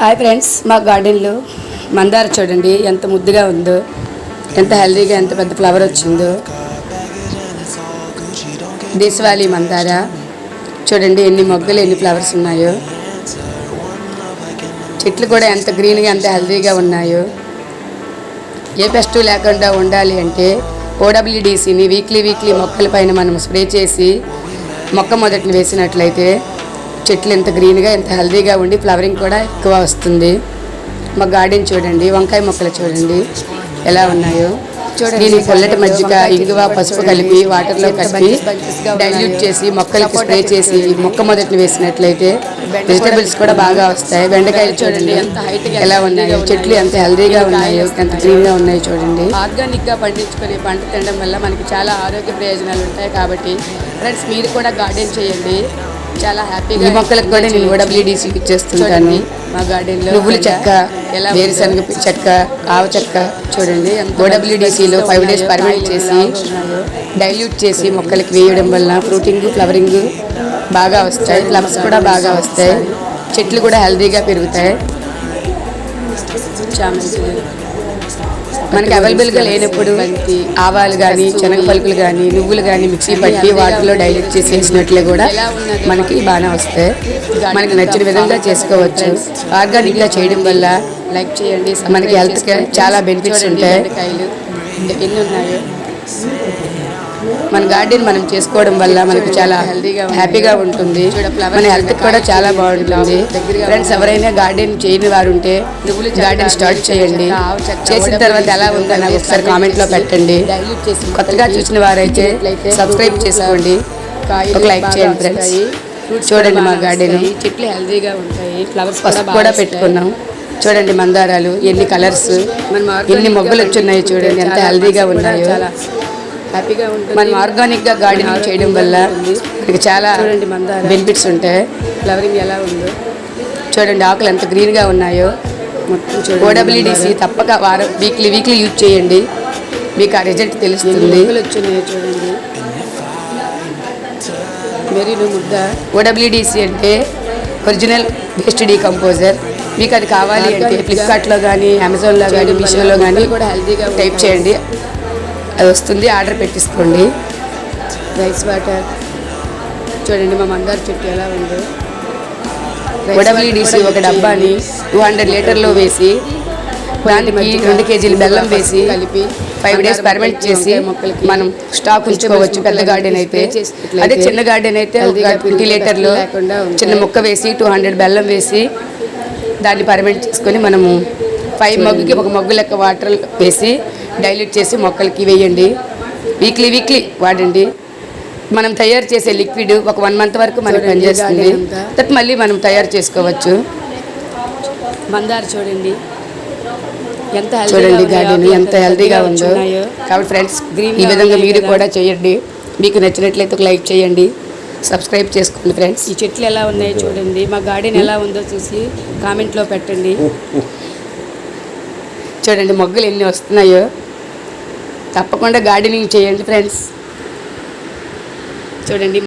Hi friends, మా గార్డెన్లో మందార చూడండి ఎంత ముద్దుగా ఉందో, ఎంత హెల్దీగా, ఎంత పెద్ద ఫ్లవర్ వచ్చిందో. దేశవాళీ మందార చూడండి ఎన్ని మొగ్గలు, ఎన్ని ఫ్లవర్స్ ఉన్నాయో. చెట్లు కూడా ఎంత గ్రీన్గా, ఎంత హెల్దీగా ఉన్నాయో. ఏ పెస్ట్ లేకుండా ఉండాలి అంటే OWDCని వీక్లీ మొక్కల పైన మనం స్ప్రే చేసి మొక్క మొదటిని వేసినట్లయితే చెట్లు ఎంత గ్రీన్గా, ఎంత హెల్దీగా ఉండి ఫ్లవరింగ్ కూడా ఎక్కువ వస్తుంది. మా గార్డెన్ చూడండి, వంకాయ మొక్కలు చూడండి ఎలా ఉన్నాయో. దీన్ని పొల్లటి మజ్జిగ, ఇంగువ, పసుపు కలిపి వాటర్లో కలిపి డైల్యూట్ చేసి మొక్కలకి స్ప్రే చేసి మొక్క మొదటిని వేసినట్లయితే వెజిటబుల్స్ కూడా బాగా వస్తాయి. బెండకాయలు చూడండి ఎలా ఉన్నాయో, చెట్లు ఎంత హెల్దీగా ఉన్నాయో, ఎంత గ్రీన్గా ఉన్నాయో చూడండి. ఆర్గానిక్గా పండించుకునే పంట తినడం వల్ల మనకి చాలా ఆరోగ్య ప్రయోజనాలు ఉంటాయి. కాబట్టి ఫ్రెండ్స్, మీరు కూడా గార్డెన్ చేయండి, చాలా హ్యాపీగా. ఈ మొక్కలకు కూడా నేను OWDC ఇచ్చేస్తుంటాను. మా గార్డెన్లో నువ్వుల చెక్క, వేరుశనగ చెక్క, ఆవ చెక్క చూడండి OWDCలో 5 days పర్మనెంట్ చేసి డైల్యూట్ చేసి మొక్కలకి వేయడం వల్ల ఫ్రూటింగ్, ఫ్లవరింగ్ బాగా వస్తాయి. ఫ్లవర్స్ కూడా బాగా వస్తాయి. చెట్లు కూడా హెల్దీగా పెరుగుతాయి. చామంతులు మనకి అవైలబుల్గా లేనప్పుడు ఆవాలు కానీ, శనగ పలుకులు కానీ, నువ్వులు కానీ మిక్సీ పట్టి వాటిలో డైల్యూట్ చేసి వేసినట్లే కూడా మనకి బాగానే వస్తాయి. మనకి నచ్చిన విధంగా చేసుకోవచ్చు. ఆర్గానిక్గా చేయడం వల్ల లైక్ చేయండి, మనకి హెల్త్కి చాలా బెనిఫిట్స్ ఉంటాయి. ఎన్ని ఉన్నాయో మన గార్డెన్ మనం చేసుకోవడం వల్ల మనకు చాలా హ్యాపీగా ఉంటుంది. మన హెల్త్ కూడా చాలా బాగుంటుంది. ఫ్రెండ్స్, ఎవరైనా గార్డెన్ చేయని వారు ఉంటే గార్డెన్ స్టార్ట్ చేయండి. చేసిన తర్వాత ఎలా ఉందో నాకు ఒకసారి కామెంట్లో పెట్టండి. కొత్తగా చూసిన వారైతే సబ్స్క్రైబ్ చేసుకోండి, ఒక లైక్ చేయండి. ఫ్రెండ్స్ చూడండి మా గార్డెన్ చెట్లు హెల్తీగా ఉంటాయి. ఫ్లవర్స్ కూడా పెట్టుకున్నాం. చూడండి మందారాలు ఎన్ని కలర్స్, ఎన్ని మొగ్గలు వచ్చున్నాయో చూడండి, ఎంత హెల్తీగా ఉన్నాయో. హ్యాపీగా ఉంటుంది. మనం ఆర్గానిక్గా గార్డెనింగ్ చేయడం వల్ల మనకి చాలా బెనిఫిట్స్ ఉంటాయి. ఫ్లవరింగ్ ఎలా ఉందో చూడండి, ఆకులు ఎంత గ్రీన్గా ఉన్నాయో మొత్తం చూడండి. OWDC తప్పక వీక్లీ యూజ్ చేయండి, మీకు ఆ రిజల్ట్ తెలుస్తుంది. మొక్కలు వచ్చున్నాయో చూడండి. మెరీను ముద్ద OWDC అంటే ఒరిజినల్ వేస్ట్ డీకంపోజర్. మీకు అది కావాలి అంటే ఫ్లిప్కార్ట్లో కానీ, అమెజాన్లో కానీ, మీషోలో కానీ కూడా హెల్తీగా టైప్ చేయండి, అది వస్తుంది. ఆర్డర్ పెట్టించుకోండి. రైస్ వాటర్ చూడండి, మా మందార చెట్టు ఎలా ఉందో. OWDC ఒక డబ్బాని 200 లీటర్లో వేసి దానికి 2 kg బెల్లం వేసి కలిపి 5 days పర్మనెంట్ చేసి మనం స్టాక్ ఉంచుకోవచ్చు. పెద్ద గార్డెన్ అయితే. అదే చిన్న గార్డెన్ అయితే 20 లీటర్లో చిన్న మొక్క వేసి 200 బెల్లం వేసి దాన్ని పర్మనెంట్ చేసుకొని మనము 5 మగ్గుకి 1 మగ్గు లెక్క వాటర్ వేసి డైల్యూట్ చేసి మొక్కలకి వేయండి. వీక్లీ వాడండి. మనం తయారు చేసే లిక్విడ్ ఒక 1 month వరకు మనకు పనిచేస్తుంది. తర్వాత మళ్ళీ మనం తయారు చేసుకోవచ్చు. మందార చూడండి ఎంత చూడండి గార్డెన్ ఎంత హెల్తీగా ఉందో. కాబట్టి ఫ్రెండ్స్, ఈ విధంగా మీరు కూడా చేయండి. మీకు నచ్చినట్లయితే ఒక లైక్ చేయండి, సబ్స్క్రైబ్ చేసుకోండి. ఫ్రెండ్స్, ఈ చెట్లు ఎలా ఉన్నాయో చూడండి, మా గార్డెన్ ఎలా ఉందో చూసి కామెంట్లో పెట్టండి. చూడండి మొగ్గలు ఎన్ని వస్తున్నాయో. తప్పకుండా గార్డెనింగ్ చేయండి ఫ్రెండ్స్. చూడండి.